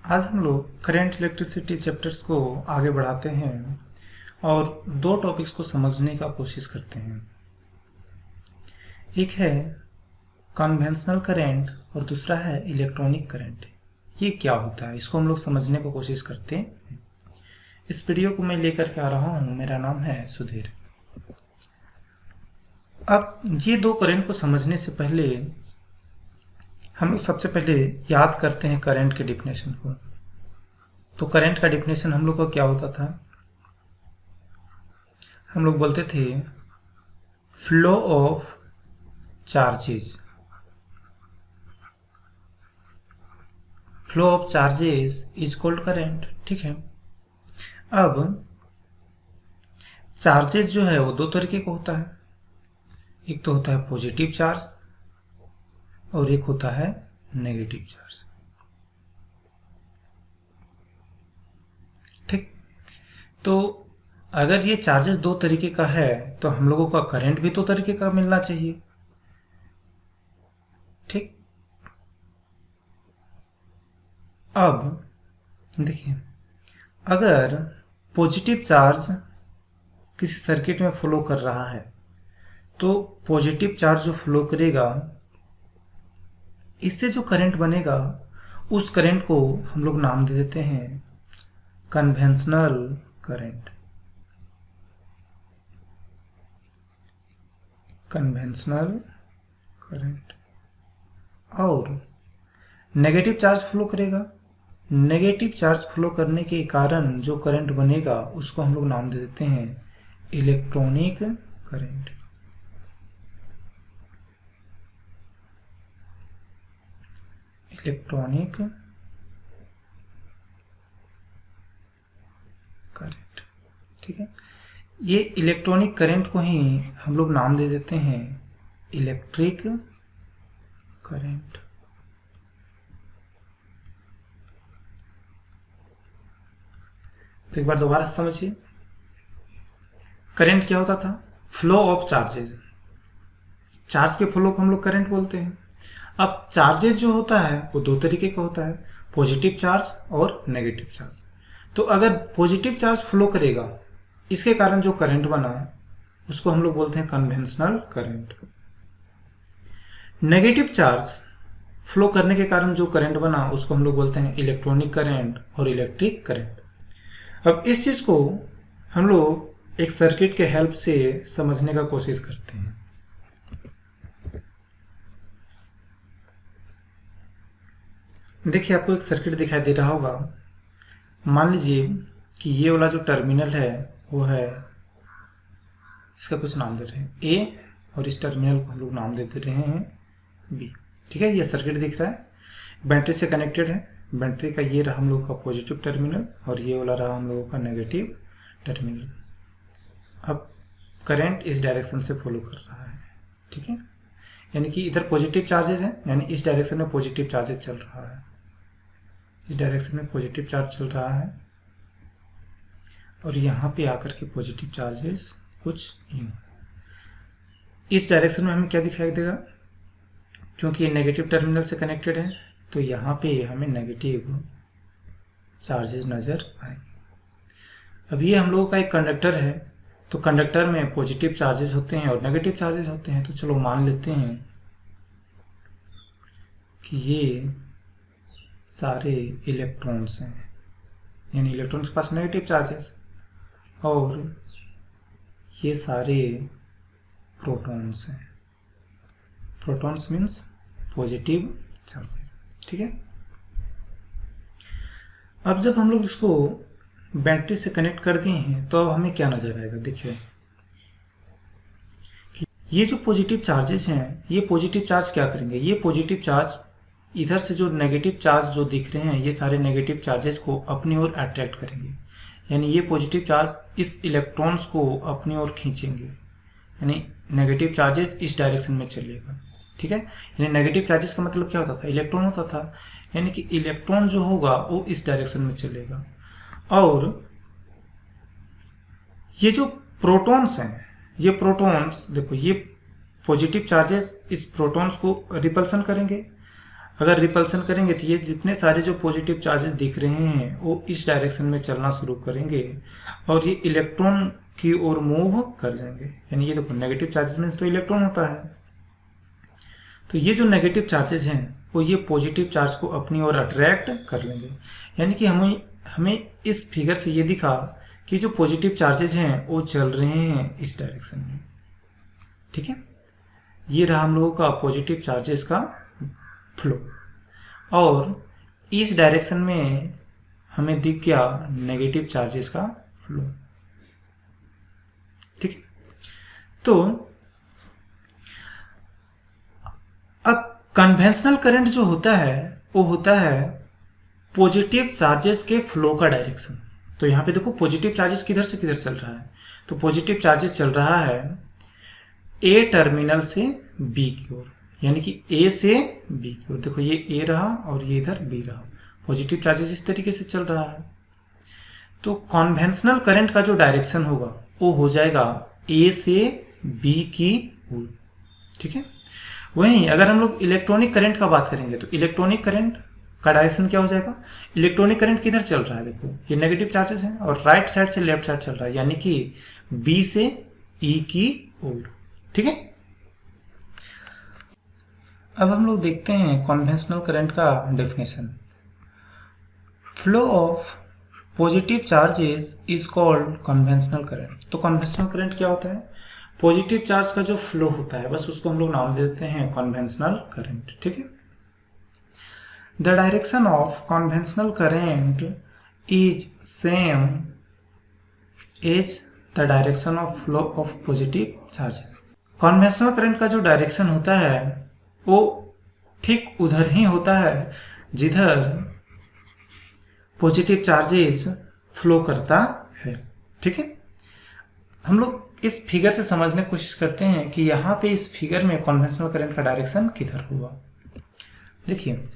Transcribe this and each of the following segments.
आज हम लोग करंट इलेक्ट्रिसिटी चैप्टर्स को आगे बढ़ाते हैं और दो टॉपिक्स को समझने का कोशिश करते हैं। एक है कन्वेंशनल करंट और दूसरा है इलेक्ट्रॉनिक करंट। ये क्या होता है, इसको हम लोग समझने की कोशिश करते हैं। इस वीडियो को मैं लेकर के आ रहा हूँ, मेरा नाम है सुधीर। अब ये दो करंट को समझने से पहले हम लोग सबसे पहले याद करते हैं करंट के डिफिनेशन को। तो करंट का डिफिनेशन हम लोग का क्या होता था? हम लोग बोलते थे flow of charges. Flow of charges is called current. ठीक है। अब चार्जेस जो है वो दो तरीके का होता है। एक तो होता है पॉजिटिव चार्ज और एक होता है नेगेटिव चार्ज। ठीक। तो अगर ये चार्जेस दो तरीके का है तो हम लोगों का करंट भी दो तरीके का मिलना चाहिए। ठीक। अब देखिए, अगर पॉजिटिव चार्ज किसी सर्किट में फ्लो कर रहा है तो पॉजिटिव चार्ज जो फ्लो करेगा, इससे जो करंट बनेगा उस करंट को हम लोग नाम दे देते हैं कन्वेंशनल करंट। Conventional current. और नेगेटिव चार्ज फ्लो करेगा, नेगेटिव चार्ज फ्लो करने के कारण जो करंट बनेगा उसको हम लोग नाम दे देते हैं इलेक्ट्रॉनिक करंट। Electronic current. ठीक है। ये इलेक्ट्रॉनिक करंट को ही हम लोग नाम दे देते हैं इलेक्ट्रिक करंट। तो एक बार दोबारा समझिए, करंट क्या होता था? Flow of charges. चार्ज के फ्लो को हम लोग करंट बोलते हैं। अब चार्जेज जो होता है वो दो तरीके का होता है, पॉजिटिव चार्ज और नेगेटिव चार्ज। तो अगर पॉजिटिव चार्ज फ्लो करेगा, इसके कारण जो करंट बना उसको हम लोग बोलते हैं conventional current. Negative charge flow करने के कारण जो करंट बना उसको हम लोग बोलते हैं इलेक्ट्रॉनिक करंट और इलेक्ट्रिक करंट। अब इस चीज को हम लोग एक सर्किट के हेल्प से समझने का कोशिश करते हैं। देखिए, आपको एक सर्किट दिखाई दे रहा होगा। मान लीजिए कि ये वाला जो टर्मिनल है वो है, इसका कुछ नाम दे रहे हैं ए, और इस टर्मिनल को हम लोग नाम दे रहे हैं बी। ठीक है। ये सर्किट दिख रहा है, बैटरी से कनेक्टेड है। बैटरी का ये रहा हम लोग का पॉजिटिव टर्मिनल और ये वाला रहा हम लोगों का नेगेटिव टर्मिनल। अब करंट इस डायरेक्शन से फॉलो कर रहा है। ठीक है। यानी कि इधर पॉजिटिव चार्जेस हैं, यानी इस डायरेक्शन में पॉजिटिव चार्जेस चल रहा है, इस डायरेक्शन में पॉजिटिव चार्ज चल रहा है और यहाँ पे आकर के पॉजिटिव चार्जेस कुछ यूं। इस डायरेक्शन में हमें क्या दिखाई देगा? क्योंकि ये नेगेटिव टर्मिनल से कनेक्टेड है तो यहाँ पे हमें नेगेटिव चार्जेस नजर आएंगे। अब ये हम लोगों का एक कंडक्टर है, तो कंडक्टर में पॉजिटिव चार्जेस होते हैं और नेगेटिव चार्जेस होते हैं। तो चलो मान लेते हैं कि ये सारे इलेक्ट्रॉन्स हैं, यानी इलेक्ट्रॉन्स के पास नेगेटिव चार्जेस, और ये सारे प्रोटॉन्स हैं। Protons means positive charges. ठीक है। अब जब हम लोग इसको बैटरी से कनेक्ट कर दिए हैं तो अब हमें क्या नजर आएगा? देखिए कि ये जो पॉजिटिव चार्जेस हैं, ये पॉजिटिव चार्ज क्या करेंगे? ये पॉजिटिव चार्ज इधर से जो नेगेटिव चार्ज जो दिख रहे हैं, ये सारे नेगेटिव चार्जेस को अपनी ओर अट्रैक्ट करेंगे। यानी ये पॉजिटिव चार्ज इस इलेक्ट्रॉन्स को अपनी ओर खींचेंगे, यानी नेगेटिव चार्जेस इस डायरेक्शन में चलेगा। ठीक है। यानी नेगेटिव चार्जेस का मतलब क्या होता था? इलेक्ट्रॉन होता था, यानी कि इलेक्ट्रॉन जो होगा वो इस डायरेक्शन में चलेगा। और ये जो प्रोटॉन्स हैं, ये प्रोटॉन्स देखो, ये पॉजिटिव चार्जेस इस प्रोटॉन्स को रिपल्सन करेंगे अगर रिपल्सन करेंगे तो ये जितने सारे जो पॉजिटिव चार्जेस दिख रहे हैं वो इस डायरेक्शन में चलना शुरू करेंगे और ये इलेक्ट्रॉन की ओर मूव कर जाएंगे। यानी ये देखो नेगेटिव चार्जेस मीन्स तो इलेक्ट्रॉन होता है, तो ये जो नेगेटिव चार्जेस हैं वो ये पॉजिटिव चार्ज को अपनी ओर अट्रैक्ट कर लेंगे। यानी कि हमें इस फिगर से ये दिखा कि जो पॉजिटिव चार्जेस हैं वो चल रहे हैं इस डायरेक्शन में। ठीक है, ये रहा हम लोगों का पॉजिटिव चार्जेस का फ्लो, और इस डायरेक्शन में हमें दिख गया नेगेटिव चार्जेस का फ्लो। ठीक है, तो अब कन्वेंशनल करंट जो होता है वो होता है पॉजिटिव चार्जेस के फ्लो का डायरेक्शन। तो यहाँ पे देखो पॉजिटिव चार्जेस किधर से किधर चल रहा है, तो पॉजिटिव चार्जेस चल रहा है ए टर्मिनल से बी की ओर, यानी कि ए से बी की ओर। देखो ये ए रहा और ये इधर बी रहा, पॉजिटिव चार्जेस इस तरीके से चल रहा है। तो कन्वेंशनल करंट का जो डायरेक्शन होगा वो हो जाएगा ए से बी की ओर। ठीक है, वहीं अगर हम लोग इलेक्ट्रॉनिक करंट का बात करेंगे तो इलेक्ट्रॉनिक करंट का डायरेक्शन क्या हो जाएगा, इलेक्ट्रॉनिक करंट किधर चल रहा है, देखो ये नेगेटिव चार्जेस हैं और राइट साइड से लेफ्ट साइड चल रहा है, यानी कि बी से ई की ओर। ठीक है, अब हम लोग देखते हैं कन्वेंशनल करंट का definition. Flow of positive charges is called conventional current. तो कन्वेंशनल करंट क्या होता है, पॉजिटिव चार्ज का जो फ्लो होता है बस उसको हम लोग नाम देते हैं कन्वेंशनल करंट। ठीक है, the direction of conventional current is same as the direction of flow of positive charges. Conventional current का जो डायरेक्शन होता है वो ठीक उधर ही होता है जिधर पॉजिटिव चार्जेस फ्लो करता है। ठीक है, हम लोग इस फिगर से समझने की कोशिश करते हैं कि यहाँ पे इस फिगर में कन्वेंशनल करंट का डायरेक्शन किधर हुआ। देखिए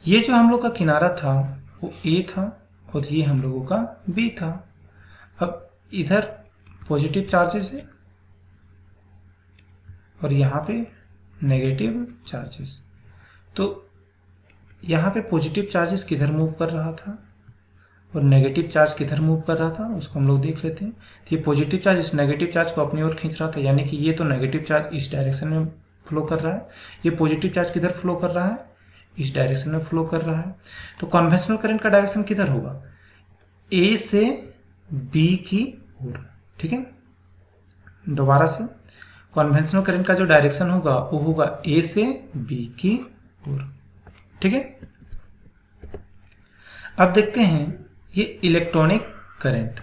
ये जो हम लोग का किनारा था वो ए था और ये हम लोगों का बी था। अब इधर पॉजिटिव चार्जेस है और यहाँ पे नेगेटिव चार्जेस, तो यहाँ पे पॉजिटिव चार्जेस किधर मूव कर रहा था और नेगेटिव चार्ज किधर मूव कर रहा था उसको हम लोग देख लेते हैं। तो ये पॉजिटिव चार्ज इस नेगेटिव चार्ज को अपनी ओर खींच रहा था, यानी कि ये तो नेगेटिव चार्ज इस डायरेक्शन में फ्लो कर रहा है, ये पॉजिटिव चार्ज किधर फ्लो कर रहा है, इस डायरेक्शन में फ्लो कर रहा है। तो कन्वेंशनल करंट का डायरेक्शन किधर होगा, ए से बी की ओर। ठीक है, दोबारा से कन्वेंशनल करंट का जो डायरेक्शन होगा वो होगा ए से बी की ओर। ठीक है, अब देखते हैं ये electronic current.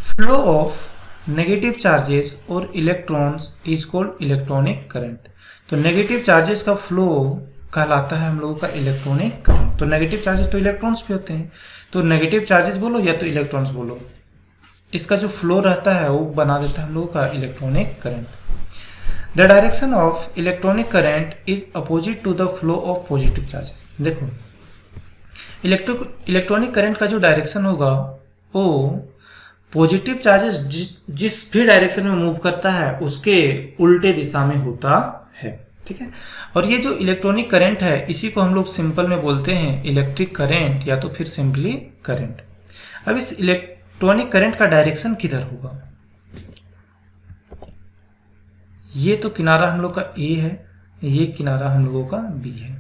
Flow of negative charges और electrons is called electronic current. तो नेगेटिव चार्जेस का फ्लो कहलाता है हम लोगों का इलेक्ट्रॉनिक करंट। तो नेगेटिव चार्जेस तो इलेक्ट्रॉन्स भी होते हैं, तो नेगेटिव चार्जेस बोलो या तो इलेक्ट्रॉन्स बोलो, इसका जो फ्लो रहता है वो बना देता है हम लोगों का electronic current. The direction of electronic current is opposite to the flow of positive charges. देखो इलेक्ट्रॉनिक करंट का जो डायरेक्शन होगा वो पॉजिटिव चार्जेस जिस भी डायरेक्शन में मूव करता है उसके उल्टे दिशा में होता है। ठीक है, और ये जो इलेक्ट्रॉनिक करंट है इसी को हम लोग सिंपल में बोलते हैं इलेक्ट्रिक करंट या तो फिर सिंपली करंट। अब इस इलेक्ट्रॉनिक करंट का डायरेक्शन किधर होगा, ये तो किनारा हम लोग का ए है, ये किनारा हम लोगों का बी है,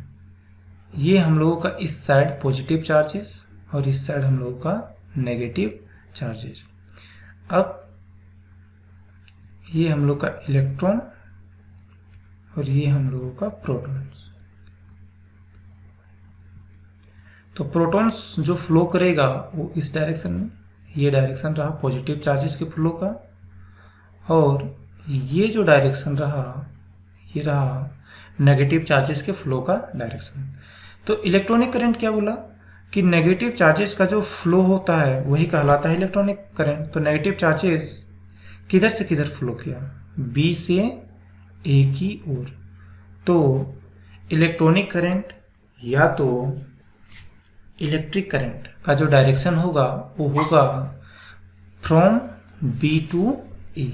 ये हम लोगों का इस साइड पॉजिटिव चार्जेस और इस साइड हम लोगों का नेगेटिव चार्जेस। अब ये हम लोग का इलेक्ट्रॉन और ये हम लोगों का प्रोटॉन्स। तो प्रोटॉन्स जो फ्लो करेगा वो इस डायरेक्शन में, ये डायरेक्शन रहा पॉजिटिव चार्जेस के फ्लो का, और ये जो डायरेक्शन रहा ये रहा नेगेटिव चार्जेस के फ्लो का डायरेक्शन। तो इलेक्ट्रॉनिक करंट क्या बोला कि नेगेटिव चार्जेस का जो फ्लो होता है वही कहलाता है इलेक्ट्रॉनिक करंट। तो नेगेटिव चार्जेस किधर से किधर फ्लो किया, बी से ए की ओर। तो इलेक्ट्रॉनिक करंट या तो इलेक्ट्रिक करंट का जो डायरेक्शन होगा वो होगा from B to A.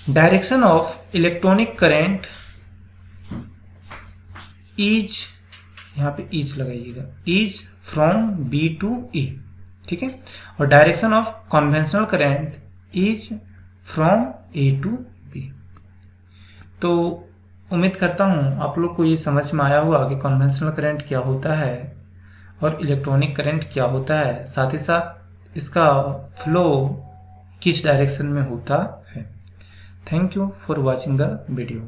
Direction of electronic current is, यहाँ पे इज लगाइएगा, is from B to A, ठीक है। और direction of conventional current is from A to B. तो उम्मीद करता हूँ आप लोग को ये समझ में आया होगा कि कन्वेंशनल करंट क्या होता है और इलेक्ट्रॉनिक करंट क्या होता है, साथ ही साथ इसका फ्लो किस डायरेक्शन में होता है। Thank you for watching the video.